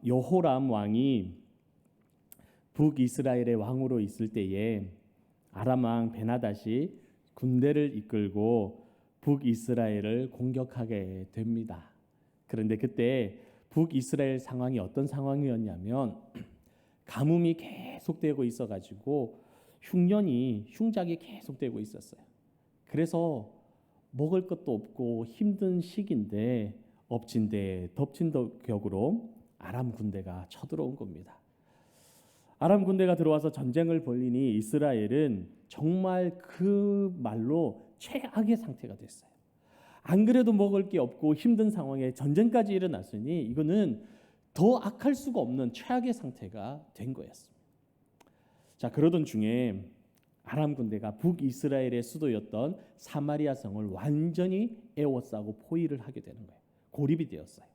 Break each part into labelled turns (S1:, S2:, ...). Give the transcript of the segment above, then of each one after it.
S1: 여호람 왕이 북이스라엘의 왕으로 있을 때에 아람 왕 베나닷이 군대를 이끌고 북이스라엘을 공격하게 됩니다. 그런데 그때 북이스라엘 상황이 어떤 상황이었냐면 가뭄이 계속되고 있어가지고 흉작이 계속되고 있었어요. 그래서 먹을 것도 없고 힘든 시기인데 엎친 데 덮친 격으로 아람 군대가 쳐들어온 겁니다. 아람 군대가 들어와서 전쟁을 벌이니 이스라엘은 정말 그 말로 최악의 상태가 됐어요. 안 그래도 먹을 게 없고 힘든 상황에 전쟁까지 일어났으니 이거는 더 악할 수가 없는 최악의 상태가 된 거였습니다. 자, 그러던 중에 아람 군대가 북이스라엘의 수도였던 사마리아 성을 완전히 에워싸고 포위를 하게 되는 거예요. 고립이 되었어요.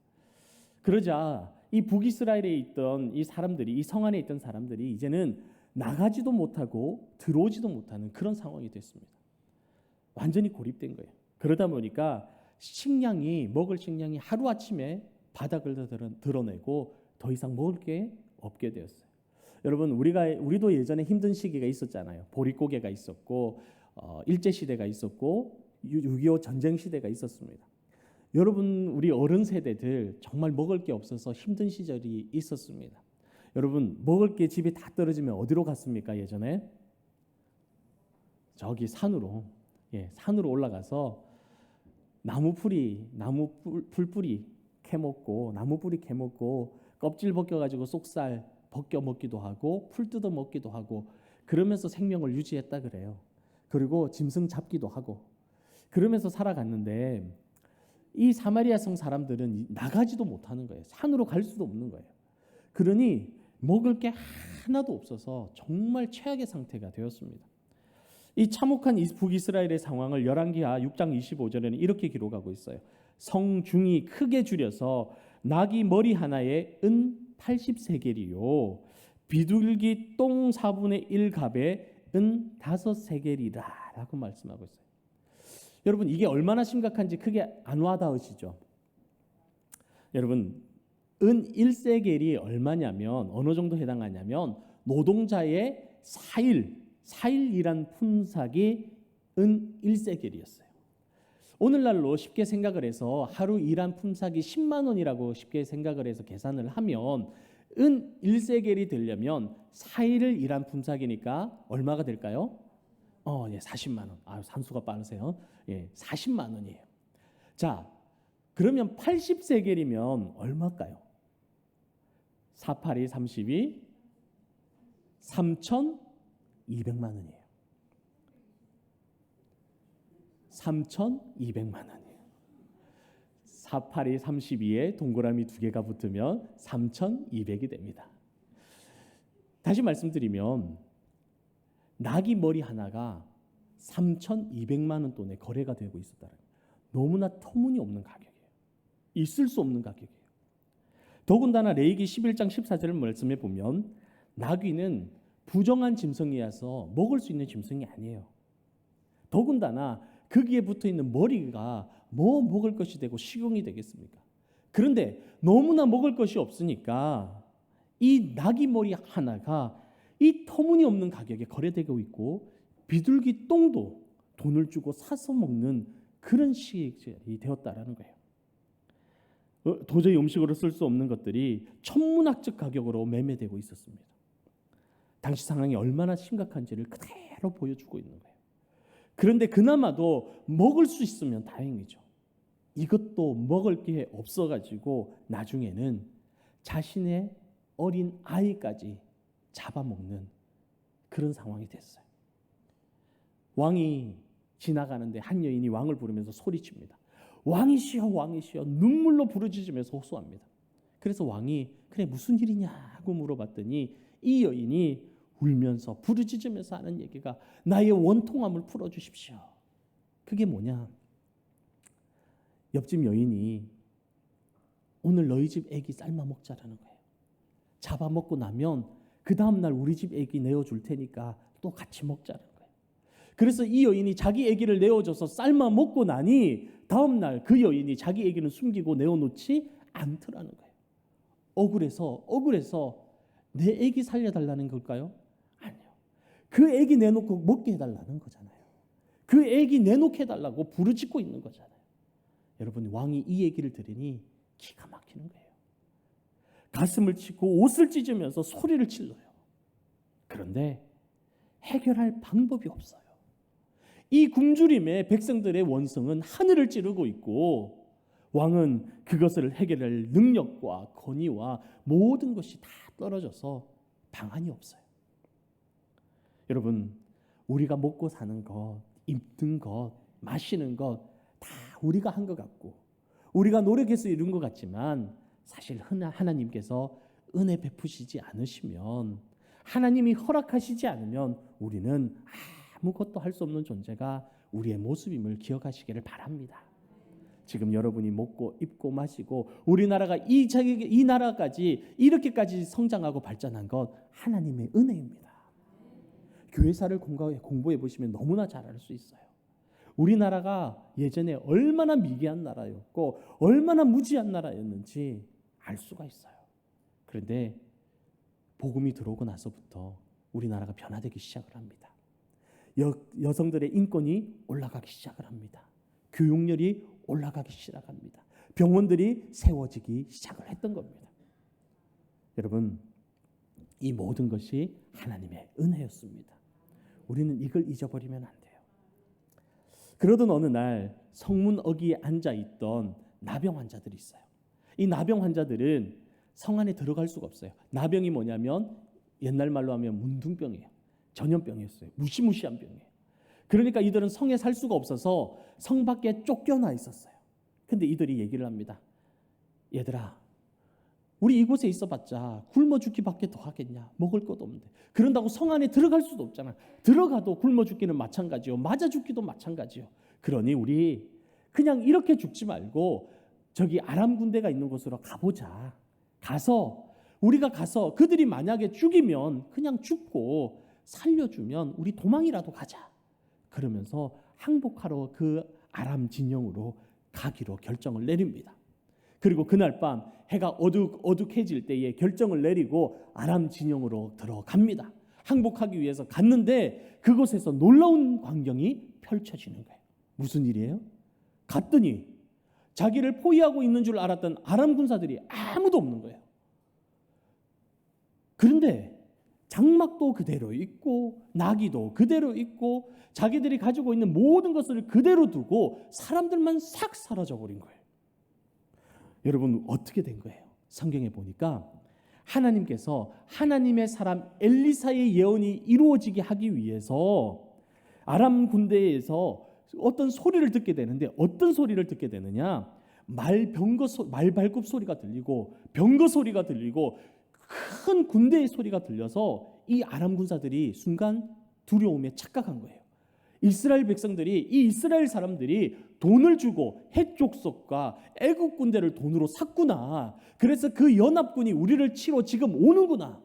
S1: 그러자 이 북이스라엘에 있던 이 사람들이, 이 성 안에 있던 사람들이 이제는 나가지도 못하고 들어오지도 못하는 그런 상황이 됐습니다. 완전히 고립된 거예요. 그러다 보니까 먹을 식량이 하루아침에 바닥을 드러내고 더 이상 먹을 게 없게 되었어요. 여러분, 우리도 예전에 힘든 시기가 있었잖아요. 보릿고개가 있었고 일제시대가 있었고 6.25 전쟁 시대가 있었습니다. 여러분, 우리 어른 세대들 정말 먹을 게 없어서 힘든 시절이 있었습니다. 여러분, 먹을 게 집에 다 떨어지면 어디로 갔습니까? 예전에 저기 산으로 올라가서 나무 풀뿌리 캐먹고 껍질 벗겨가지고 속살 벗겨 먹기도 하고 풀 뜯어 먹기도 하고 그러면서 생명을 유지했다 그래요. 그리고 짐승 잡기도 하고 그러면서 살아갔는데 이 사마리아 성 사람들은 나가지도 못하는 거예요. 산으로 갈 수도 없는 거예요. 그러니 먹을 게 하나도 없어서 정말 최악의 상태가 되었습니다. 이 참혹한 북이스라엘의 상황을 열왕기하 6장 25절에는 이렇게 기록하고 있어요. 성중이 크게 줄여서 나귀 머리 하나에 은 80세겔이요 비둘기 똥 4분의 1갑에 은 5세겔이라 라고 말씀하고 있어요. 여러분, 이게 얼마나 심각한지 크게 안 와닿으시죠? 여러분, 은 1세겔이 얼마냐면 어느 정도 해당하냐면 노동자의 4일 일한 품삯이 은 1세겔이었어요. 오늘날로 쉽게 생각을 해서 하루 일한 품삯이 10만 원이라고 쉽게 생각을 해서 계산을 하면 은 1세겔이 되려면 4일을 일한 품삯이니까 얼마가 될까요? 40만 원. 산수가 빠르세요. 40만 원이에요. 자, 그러면 80세겔이면 얼마일까요? 4, 8이 32, 3,200만 원이에요. 3,200만 원이에요. 4, 8이 32에 동그라미 2개가 붙으면 3,200이 됩니다. 다시 말씀드리면 나귀 머리 하나가 3,200만 원 돈에 거래가 되고 있었다는 거예요. 너무나 터무니없는 가격이에요. 있을 수 없는 가격이에요. 더군다나 레위기 11장 14절 말씀에 보면 나귀는 부정한 짐승이어서 먹을 수 있는 짐승이 아니에요. 더군다나 거기에 붙어있는 머리가 뭐 먹을 것이 되고 식용이 되겠습니까? 그런데 너무나 먹을 것이 없으니까 이 나귀 머리 하나가 이 터무니없는 가격에 거래되고 있고 비둘기 똥도 돈을 주고 사서 먹는 그런 시절이 되었다라는 거예요. 도저히 음식으로 쓸 수 없는 것들이 천문학적 가격으로 매매되고 있었습니다. 당시 상황이 얼마나 심각한지를 그대로 보여주고 있는 거예요. 그런데 그나마도 먹을 수 있으면 다행이죠. 이것도 먹을 게 없어가지고 나중에는 자신의 어린 아이까지 잡아먹는 그런 상황이 됐어요. 왕이 지나가는데 한 여인이 왕을 부르면서 소리칩니다. 왕이시여 왕이시여 눈물로 부르짖으면서 호소합니다. 그래서 왕이 그래 무슨 일이냐고 물어봤더니 이 여인이 울면서 부르짖으면서 하는 얘기가 나의 원통함을 풀어주십시오. 그게 뭐냐? 옆집 여인이 오늘 너희 집 애기 삶아 먹자라는 거예요. 잡아먹고 나면 그 다음날 우리 집 애기 내어줄 테니까 또 같이 먹자는 거예요. 그래서 이 여인이 자기 애기를 내어줘서 삶아 먹고 나니 다음날 그 여인이 자기 애기는 숨기고 내어놓지 않더라는 거예요. 억울해서 내 애기 살려달라는 걸까요? 아니요. 그 애기 내놓고 먹게 해달라는 거잖아요. 그 애기 내놓게 해달라고 부르짖고 있는 거잖아요. 여러분, 왕이 이 얘기를 들으니 기가 막히는 거예요. 가슴을 치고 옷을 찢으면서 소리를 질러요. 그런데 해결할 방법이 없어요. 이 굶주림에 백성들의 원성은 하늘을 찌르고 있고 왕은 그것을 해결할 능력과 권위와 모든 것이 다 떨어져서 방안이 없어요. 여러분, 우리가 먹고 사는 것, 입는 것, 마시는 것 다 우리가 한 것 같고 우리가 노력해서 이룬 것 같지만 사실 하나님께서 은혜 베푸시지 않으시면, 하나님이 허락하시지 않으면 우리는 아무것도 할 수 없는 존재가 우리의 모습임을 기억하시기를 바랍니다. 지금 여러분이 먹고 입고 마시고 우리나라가 이 나라까지 이렇게까지 성장하고 발전한 것 하나님의 은혜입니다. 교회사를 공부해 보시면 너무나 잘 알 수 있어요. 우리나라가 예전에 얼마나 미개한 나라였고 얼마나 무지한 나라였는지 알 수가 있어요. 그런데 복음이 들어오고 나서부터 우리나라가 변화되기 시작을 합니다. 여성들의 인권이 올라가기 시작을 합니다. 교육열이 올라가기 시작합니다. 병원들이 세워지기 시작을 했던 겁니다. 여러분, 이 모든 것이 하나님의 은혜였습니다. 우리는 이걸 잊어버리면 안 돼요. 그러던 어느 날 성문 어귀에 앉아있던 나병 환자들이 있어요. 이 나병 환자들은 성 안에 들어갈 수가 없어요. 나병이 뭐냐면 옛날 말로 하면 문둥병이에요. 전염병이었어요. 무시무시한 병이에요. 그러니까 이들은 성에 살 수가 없어서 성 밖에 쫓겨나 있었어요. 근데 이들이 얘기를 합니다. 얘들아, 우리 이곳에 있어봤자 굶어 죽기밖에 더 하겠냐? 먹을 것도 없는데. 그런다고 성 안에 들어갈 수도 없잖아. 들어가도 굶어 죽기는 마찬가지요. 맞아 죽기도 마찬가지요. 그러니 우리 그냥 이렇게 죽지 말고 저기 아람 군대가 있는 곳으로 가보자. 우리가 가서 그들이 만약에 죽이면 그냥 죽고 살려주면 우리 도망이라도 가자. 그러면서 항복하러 그 아람 진영으로 가기로 결정을 내립니다. 그리고 그날 밤 해가 어둑해질 때에 결정을 내리고 아람 진영으로 들어갑니다. 항복하기 위해서 갔는데 그곳에서 놀라운 광경이 펼쳐지는 거예요. 무슨 일이에요? 갔더니 자기를 포위하고 있는 줄 알았던 아람 군사들이 아무도 없는 거예요. 그런데 장막도 그대로 있고 나귀도 그대로 있고 자기들이 가지고 있는 모든 것을 그대로 두고 사람들만 싹 사라져 버린 거예요. 여러분, 어떻게 된 거예요? 성경에 보니까 하나님께서 하나님의 사람 엘리사의 예언이 이루어지게 하기 위해서 아람 군대에서 어떤 소리를 듣게 되는데, 어떤 소리를 듣게 되느냐? 말발굽 소리가 들리고 병거 소리가 들리고 큰 군대의 소리가 들려서 이 아람 군사들이 순간 두려움에 착각한 거예요. 이스라엘 백성들이, 이 이스라엘 사람들이 돈을 주고 헷족속과 애국 군대를 돈으로 샀구나. 그래서 그 연합군이 우리를 치러 지금 오는구나.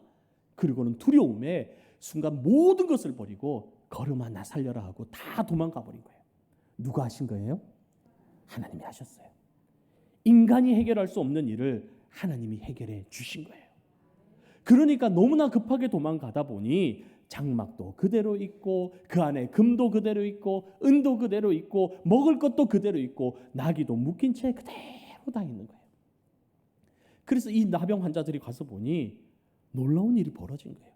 S1: 그리고는 두려움에 순간 모든 것을 버리고 걸음아 나 살려라 하고 다 도망가 버린 거예요. 누가 하신 거예요? 하나님이 하셨어요. 인간이 해결할 수 없는 일을 하나님이 해결해 주신 거예요. 그러니까 너무나 급하게 도망가다 보니 장막도 그대로 있고 그 안에 금도 그대로 있고 은도 그대로 있고 먹을 것도 그대로 있고 나귀도 묶인 채 그대로 다 있는 거예요. 그래서 이 나병 환자들이 가서 보니 놀라운 일이 벌어진 거예요.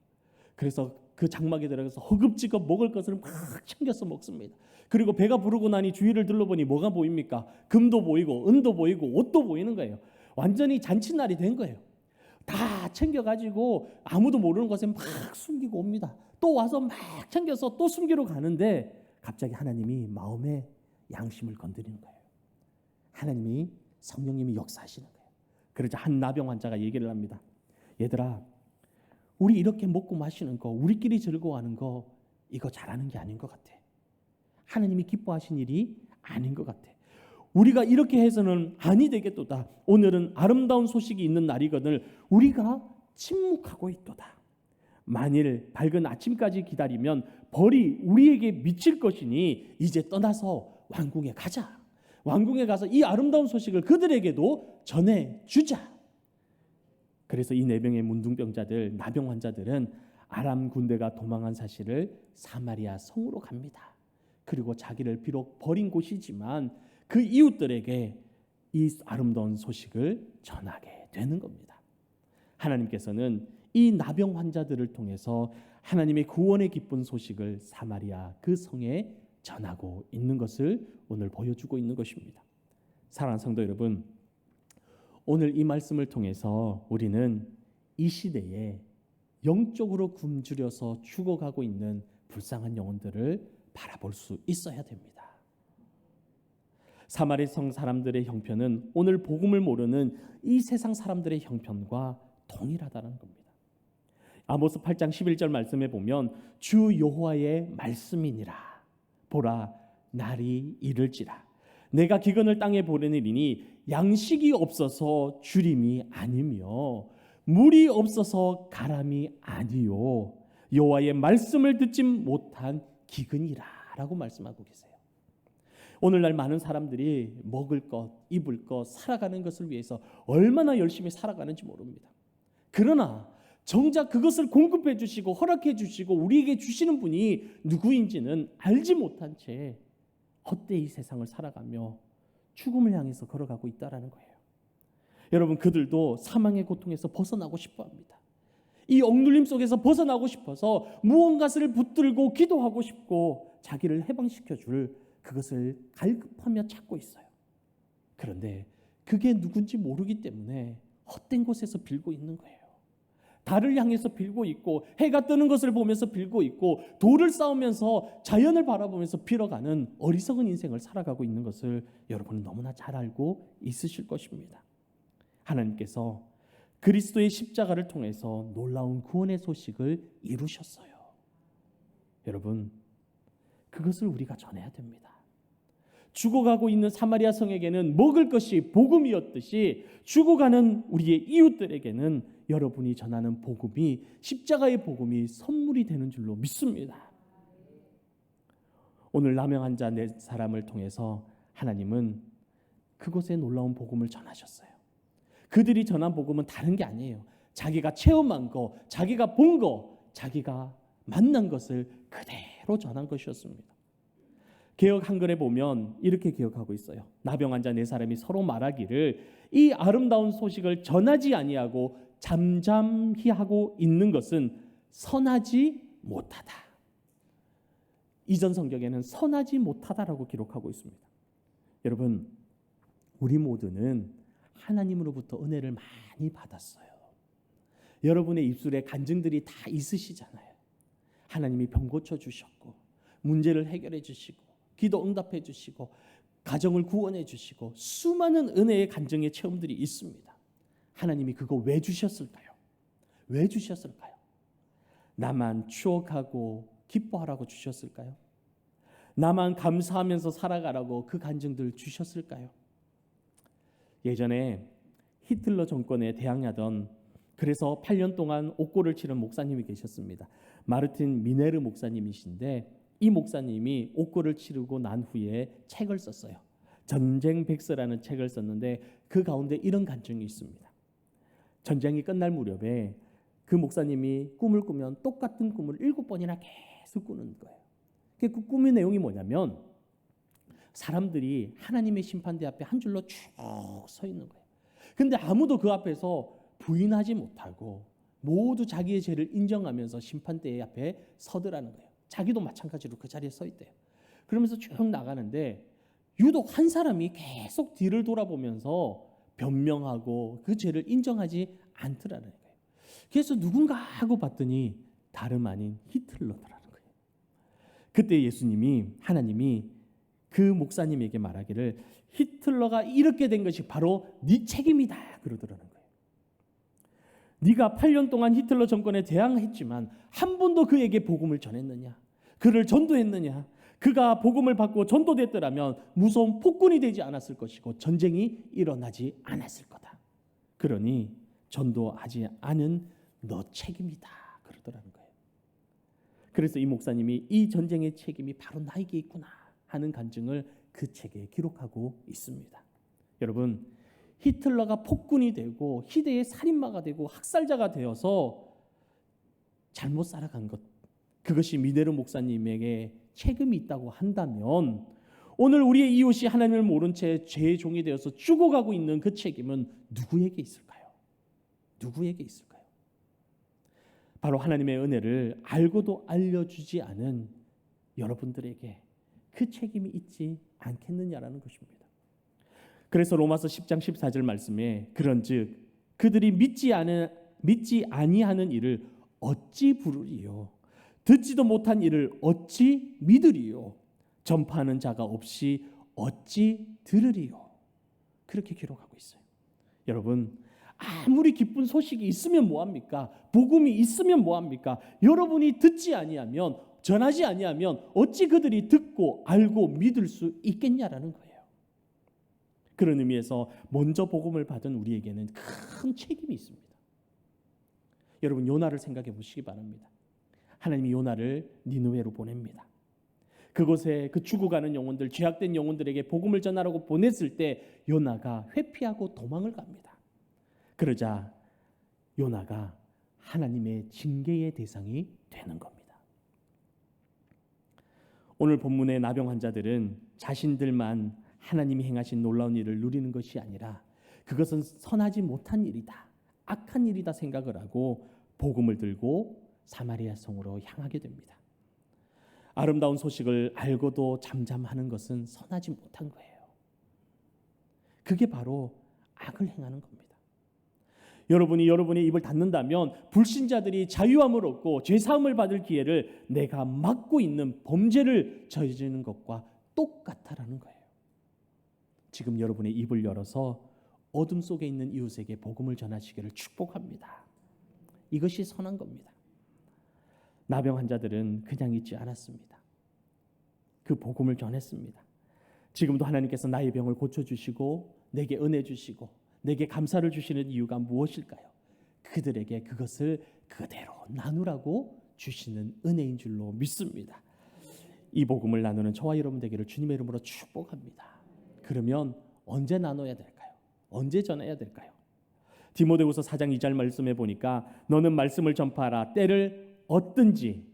S1: 그래서 그 장막에 들어가서 허겁지겁 먹을 것을 막 챙겨서 먹습니다. 그리고 배가 부르고 나니 주위를 둘러보니 뭐가 보입니까? 금도 보이고 은도 보이고 옷도 보이는 거예요. 완전히 잔칫날이 된 거예요. 다 챙겨가지고 아무도 모르는 곳에 막 숨기고 옵니다. 또 와서 막 챙겨서 또 숨기러 가는데 갑자기 하나님이 마음에 양심을 건드리는 거예요. 하나님이, 성령님이 역사하시는 거예요. 그러자 한 나병 환자가 얘기를 합니다. 얘들아, 우리 이렇게 먹고 마시는 거, 우리끼리 즐거워하는 거, 이거 잘하는 게 아닌 것 같아. 하나님이 기뻐하신 일이 아닌 것 같아. 우리가 이렇게 해서는 아니 되겠도다. 오늘은 아름다운 소식이 있는 날이거늘 우리가 침묵하고 있도다. 만일 밝은 아침까지 기다리면 벌이 우리에게 미칠 것이니 이제 떠나서 왕궁에 가자. 왕궁에 가서 이 아름다운 소식을 그들에게도 전해주자. 그래서 이 4명의 문둥병자들, 나병 환자들은 아람 군대가 도망한 사실을 사마리아 성으로 갑니다. 그리고 자기를 비록 버린 곳이지만 그 이웃들에게 이 아름다운 소식을 전하게 되는 겁니다. 하나님께서는 이 나병 환자들을 통해서 하나님의 구원의 기쁜 소식을 사마리아 그 성에 전하고 있는 것을 오늘 보여주고 있는 것입니다. 사랑하는 성도 여러분, 오늘 이 말씀을 통해서 우리는 이 시대에 영적으로 굶주려서 죽어가고 있는 불쌍한 영혼들을 바라볼 수 있어야 됩니다. 사마리 성 사람들의 형편은 오늘 복음을 모르는 이 세상 사람들의 형편과 동일하다는 겁니다. 아모스 8장 11절 말씀에 보면 주 여호와의 말씀이니라 보라 날이 이를지라 내가 기근을 땅에 보내리니 양식이 없어서 주림이 아니며 물이 없어서 가람이 아니요 여호와의 말씀을 듣지 못한 기근이라 라고 말씀하고 계세요. 오늘날 많은 사람들이 먹을 것, 입을 것, 살아가는 것을 위해서 얼마나 열심히 살아가는지 모릅니다. 그러나 정작 그것을 공급해 주시고 허락해 주시고 우리에게 주시는 분이 누구인지는 알지 못한 채 헛되이 세상을 살아가며 죽음을 향해서 걸어가고 있다는 거예요. 여러분, 그들도 사망의 고통에서 벗어나고 싶어 합니다. 이 억눌림 속에서 벗어나고 싶어서 무언가를 붙들고 기도하고 싶고 자기를 해방시켜 줄 그것을 갈급하며 찾고 있어요. 그런데 그게 누군지 모르기 때문에 헛된 곳에서 빌고 있는 거예요. 달을 향해서 빌고 있고 해가 뜨는 것을 보면서 빌고 있고 돌을 쌓으면서 자연을 바라보면서 빌어가는 어리석은 인생을 살아가고 있는 것을 여러분은 너무나 잘 알고 있으실 것입니다. 하나님께서 그리스도의 십자가를 통해서 놀라운 구원의 소식을 이루셨어요. 여러분, 그것을 우리가 전해야 됩니다. 죽어가고 있는 사마리아 성에게는 먹을 것이 복음이었듯이 죽어가는 우리의 이웃들에게는 여러분이 전하는 복음이 십자가의 복음이 선물이 되는 줄로 믿습니다. 오늘 나병 환자 4사람을 통해서 하나님은 그곳에 놀라운 복음을 전하셨어요. 그들이 전한 복음은 다른 게 아니에요. 자기가 체험한 거, 자기가 본 거, 자기가 만난 것을 그대로 전한 것이었습니다. 개역 한글에 보면 이렇게 기억하고 있어요. 나병 환자 4사람이 서로 말하기를 이 아름다운 소식을 전하지 아니하고 잠잠히 하고 있는 것은 선하지 못하다. 이전 성경에는 선하지 못하다라고 기록하고 있습니다. 여러분, 우리 모두는 하나님으로부터 은혜를 많이 받았어요. 여러분의 입술에 간증들이 다 있으시잖아요. 하나님이 병 고쳐주셨고 문제를 해결해 주시고 기도 응답해 주시고 가정을 구원해 주시고 수많은 은혜의 간증의 체험들이 있습니다. 하나님이 그거 왜 주셨을까요? 왜 주셨을까요? 나만 추억하고 기뻐하라고 주셨을까요? 나만 감사하면서 살아가라고 그 간증들 주셨을까요? 예전에 히틀러 정권에 대항하던 그래서 8년 동안 옥고를 치른 목사님이 계셨습니다. 마르틴 미네르 목사님이신데 이 목사님이 옥고를 치르고 난 후에 책을 썼어요. 전쟁 백서라는 책을 썼는데 그 가운데 이런 간증이 있습니다. 전쟁이 끝날 무렵에 그 목사님이 꿈을 꾸면 똑같은 꿈을 7번이나 계속 꾸는 거예요. 그 꿈의 내용이 뭐냐면 사람들이 하나님의 심판대 앞에 한 줄로 쭉 서 있는 거예요. 근데 아무도 그 앞에서 부인하지 못하고 모두 자기의 죄를 인정하면서 심판대 앞에 서더라는 거예요. 자기도 마찬가지로 그 자리에 서 있대요. 그러면서 쭉 나가는데 유독 한 사람이 계속 뒤를 돌아보면서 변명하고 그 죄를 인정하지 않더라는 거예요. 그래서 누군가 하고 봤더니 다름 아닌 히틀러더라는 거예요. 그때 하나님이 그 목사님에게 말하기를 히틀러가 이렇게 된 것이 바로 네 책임이다 그러더라는 거예요. 네가 8년 동안 히틀러 정권에 대항했지만 한 번도 그에게 복음을 전했느냐? 그를 전도했느냐? 그가 복음을 받고 전도됐더라면 무서운 폭군이 되지 않았을 것이고 전쟁이 일어나지 않았을 거다. 그러니 전도하지 않은 너 책임이다 그러더라는 거예요. 그래서 이 목사님이 이 전쟁의 책임이 바로 나에게 있구나 하는 간증을 그 책에 기록하고 있습니다. 여러분, 히틀러가 폭군이 되고 희대의 살인마가 되고 학살자가 되어서 잘못 살아간 것, 그것이 미네르 목사님에게 책임이 있다고 한다면 오늘 우리의 이웃이 하나님을 모른 채 죄의 종이 되어서 죽어가고 있는 그 책임은 누구에게 있을까요? 누구에게 있을까요? 바로 하나님의 은혜를 알고도 알려주지 않은 여러분들에게 그 책임이 있지 않겠느냐라는 것입니다. 그래서 로마서 10장 14절 말씀에 그런즉 그들이 믿지 아니하는 일을 어찌 부르리요? 듣지도 못한 일을 어찌 믿으리요? 전파하는 자가 없이 어찌 들으리요? 그렇게 기록하고 있어요. 여러분, 아무리 기쁜 소식이 있으면 뭐합니까? 복음이 있으면 뭐합니까? 여러분이 듣지 아니하면, 전하지 아니하면 어찌 그들이 듣고 알고 믿을 수 있겠냐라는 거예요. 그런 의미에서 먼저 복음을 받은 우리에게는 큰 책임이 있습니다. 여러분, 요나를 생각해 보시기 바랍니다. 하나님이 요나를 니느웨로 보냅니다. 그곳에 그 죽어가는 영혼들, 죄악된 영혼들에게 복음을 전하라고 보냈을 때 요나가 회피하고 도망을 갑니다. 그러자 요나가 하나님의 징계의 대상이 되는 겁니다. 오늘 본문의 나병 환자들은 자신들만 하나님이 행하신 놀라운 일을 누리는 것이 아니라 그것은 선하지 못한 일이다, 악한 일이다 생각을 하고 복음을 들고 사마리아 성으로 향하게 됩니다. 아름다운 소식을 알고도 잠잠하는 것은 선하지 못한 거예요. 그게 바로 악을 행하는 겁니다. 여러분이 여러분의 입을 닫는다면 불신자들이 자유함을 얻고 죄사함을 받을 기회를 내가 막고 있는 범죄를 저지르는 것과 똑같다라는 거예요. 지금 여러분의 입을 열어서 어둠 속에 있는 이웃에게 복음을 전하시기를 축복합니다. 이것이 선한 겁니다. 나병 환자들은 그냥 있지 않았습니다. 그 복음을 전했습니다. 지금도 하나님께서 나의 병을 고쳐주시고 내게 은혜 주시고 내게 감사를 주시는 이유가 무엇일까요? 그들에게 그것을 그대로 나누라고 주시는 은혜인 줄로 믿습니다. 이 복음을 나누는 저와 여러분 되기를 주님의 이름으로 축복합니다. 그러면 언제 나눠야 될까요? 언제 전해야 될까요? 디모데후서 4장 2절 말씀에 보니까 너는 말씀을 전파하라. 때를 얻든지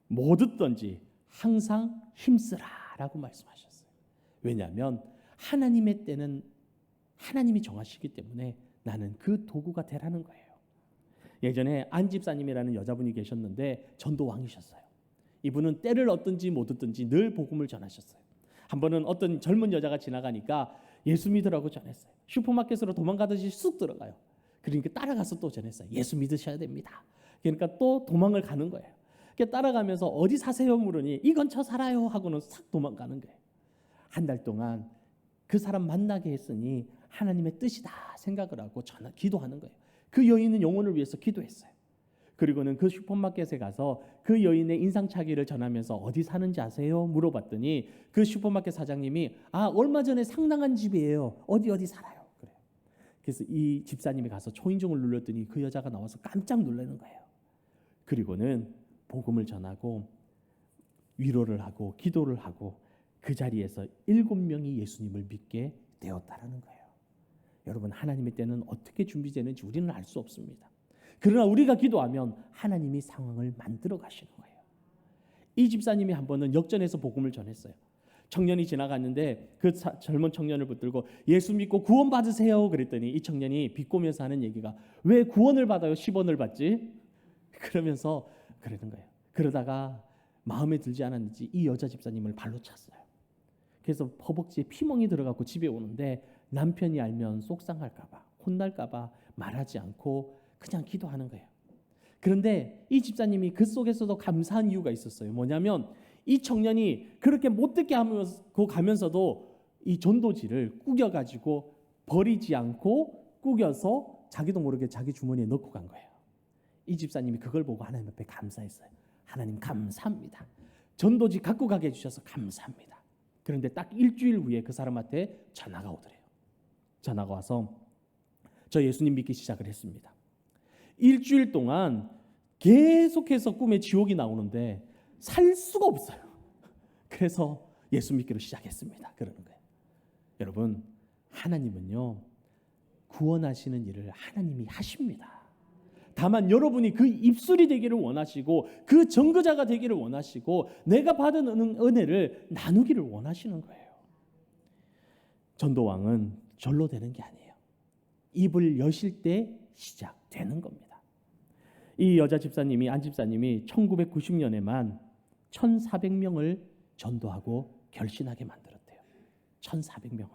S1: 못 얻든지 항상 힘쓰라라고 말씀하셨어요. 왜냐하면 하나님의 때는 하나님이 정하시기 때문에 나는 그 도구가 되라는 거예요. 예전에 안 집사님이라는 여자분이 계셨는데 전도왕이셨어요. 이분은 때를 얻든지 못 얻든지 늘 복음을 전하셨어요. 한 번은 어떤 젊은 여자가 지나가니까 예수 믿으라고 전했어요. 슈퍼마켓으로 도망가듯이 쑥 들어가요. 그러니까 따라가서 또 전했어요. 예수 믿으셔야 됩니다. 그러니까 또 도망을 가는 거예요. 따라가면서 어디 사세요 물으니 이 근처 살아요 하고는 싹 도망가는 거예요. 한 달 동안 그 사람 만나게 했으니 하나님의 뜻이다 생각을 하고 기도하는 거예요. 그 여인은 영혼을 위해서 기도했어요. 그리고는 그 슈퍼마켓에 가서 그 여인의 인상착의를 전하면서 어디 사는지 아세요? 물어봤더니 그 슈퍼마켓 사장님이 얼마 전에 상당한 집이에요. 어디 살아요. 그래요. 그래서 이 집사님이 가서 초인종을 눌렀더니 그 여자가 나와서 깜짝 놀라는 거예요. 그리고는 복음을 전하고 위로를 하고 기도를 하고 그 자리에서 7명이 예수님을 믿게 되었다라는 거예요. 여러분, 하나님의 때는 어떻게 준비되는지 우리는 알 수 없습니다. 그러나 우리가 기도하면 하나님이 상황을 만들어 가시는 거예요. 이 집사님이 한 번은 역전해서 복음을 전했어요. 청년이 지나갔는데 그 젊은 청년을 붙들고 예수 믿고 구원 받으세요 그랬더니 이 청년이 비꼬면서 하는 얘기가 왜 구원을 받아요? 10원을 받지? 그러면서 그러는 거예요. 그러다가 마음에 들지 않았는지 이 여자 집사님을 발로 찼어요. 그래서 허벅지에 피멍이 들어가고 집에 오는데 남편이 알면 속상할까 봐 혼날까 봐 말하지 않고 그냥 기도하는 거예요. 그런데 이 집사님이 그 속에서도 감사한 이유가 있었어요. 뭐냐면 이 청년이 그렇게 못 듣게 하고 가면서도 이 전도지를 꾸겨가지고 버리지 않고 꾸겨서 자기도 모르게 자기 주머니에 넣고 간 거예요. 이 집사님이 그걸 보고 하나님 앞에 감사했어요. 하나님 감사합니다. 전도지 갖고 가게 해주셔서 감사합니다. 그런데 딱 일주일 후에 그 사람한테 전화가 오더래요. 전화가 와서 저 예수님 믿기 시작을 했습니다. 일주일 동안 계속해서 꿈에 지옥이 나오는데 살 수가 없어요. 그래서 예수 믿기로 시작했습니다. 그러는 거예요. 여러분, 하나님은요 구원하시는 일을 하나님이 하십니다. 다만 여러분이 그 입술이 되기를 원하시고 그 증거자가 되기를 원하시고 내가 받은 은혜를 나누기를 원하시는 거예요. 전도왕은 절로 되는 게 아니에요. 입을 여실 때 시작되는 겁니다. 이 여자 집사님이 안 집사님이 1990년에만 1,400명을 전도하고 결신하게 만들었대요. 1,400명을.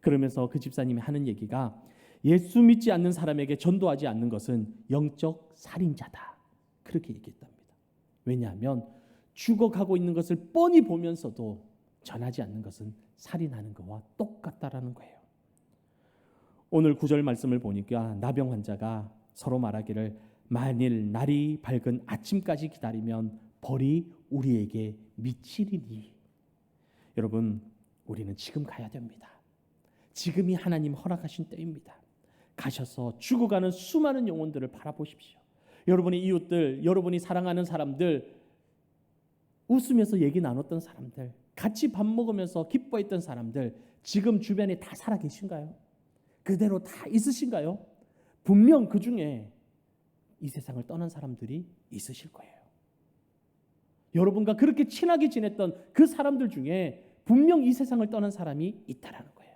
S1: 그러면서 그 집사님이 하는 얘기가 예수 믿지 않는 사람에게 전도하지 않는 것은 영적 살인자다. 그렇게 얘기했답니다. 왜냐하면 죽어가고 있는 것을 뻔히 보면서도 전하지 않는 것은 살인하는 것과 똑같다라는 거예요. 오늘 9절 말씀을 보니까 나병 환자가 서로 말하기를 만일 날이 밝은 아침까지 기다리면 벌이 우리에게 미치리니. 여러분, 우리는 지금 가야 됩니다. 지금이 하나님 허락하신 때입니다. 가셔서 죽어가는 수많은 영혼들을 바라보십시오. 여러분의 이웃들, 여러분이 사랑하는 사람들, 웃으면서 얘기 나눴던 사람들, 같이 밥 먹으면서 기뻐했던 사람들, 지금 주변에 다 살아 계신가요? 그대로 다 있으신가요? 분명 그 중에 이 세상을 떠난 사람들이 있으실 거예요. 여러분과 그렇게 친하게 지냈던 그 사람들 중에 분명 이 세상을 떠난 사람이 있다라는 거예요.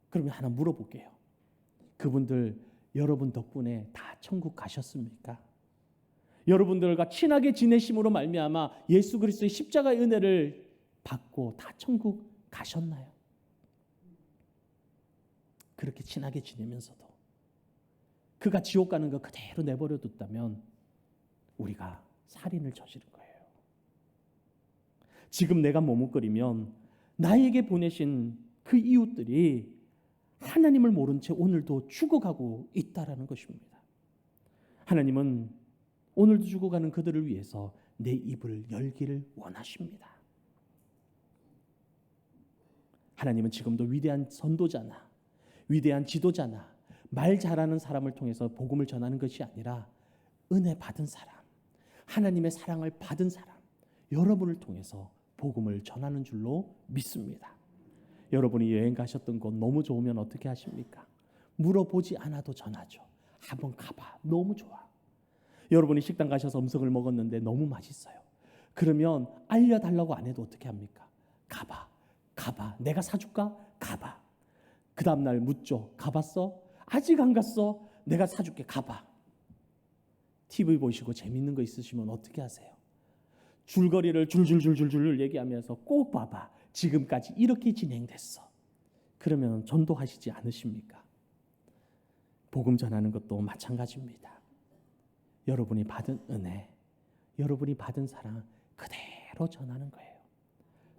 S1: 그러면 하나 물어볼게요. 그분들 여러분 덕분에 다 천국 가셨습니까? 여러분들과 친하게 지내심으로 말미암아 예수 그리스도의 십자가의 은혜를 받고 다 천국 가셨나요? 그렇게 친하게 지내면서도 그가 지옥 가는 거 그대로 내버려 뒀다면 우리가 살인을 저지른 거예요. 지금 내가 머뭇거리면 나에게 보내신 그 이웃들이 하나님을 모른 채 오늘도 죽어가고 있다라는 것입니다. 하나님은 오늘도 죽어가는 그들을 위해서 내 입을 열기를 원하십니다. 하나님은 지금도 위대한 선도자나 위대한 지도자나 말 잘하는 사람을 통해서 복음을 전하는 것이 아니라 은혜 받은 사람, 하나님의 사랑을 받은 사람, 여러분을 통해서 복음을 전하는 줄로 믿습니다. 여러분이 여행 가셨던 곳 너무 좋으면 어떻게 하십니까? 물어보지 않아도 전하죠. 한번 가봐. 너무 좋아. 여러분이 식당 가셔서 음식을 먹었는데 너무 맛있어요. 그러면 알려달라고 안 해도 어떻게 합니까? 가봐. 내가 사줄까? 가봐. 그 다음날 묻죠. 가봤어? 아직 안 갔어? 내가 사줄게. 가봐. TV 보시고 재밌는 거 있으시면 어떻게 하세요? 줄거리를 줄줄줄줄줄 얘기하면서 꼭 봐봐. 지금까지 이렇게 진행됐어. 그러면 전도하시지 않으십니까? 복음 전하는 것도 마찬가지입니다. 여러분이 받은 은혜, 여러분이 받은 사랑 그대로 전하는 거예요.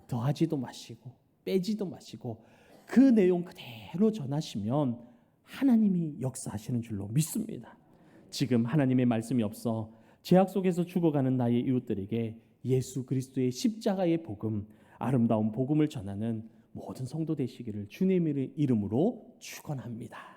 S1: 더하지도 마시고 빼지도 마시고 그 내용 그대로 전하시면 하나님이 역사하시는 줄로 믿습니다. 지금 하나님의 말씀이 없어 죄악 속에서 죽어가는 나의 이웃들에게 예수 그리스도의 십자가의 복음, 아름다운 복음을 전하는 모든 성도 되시기를 주님의 이름으로 축원합니다.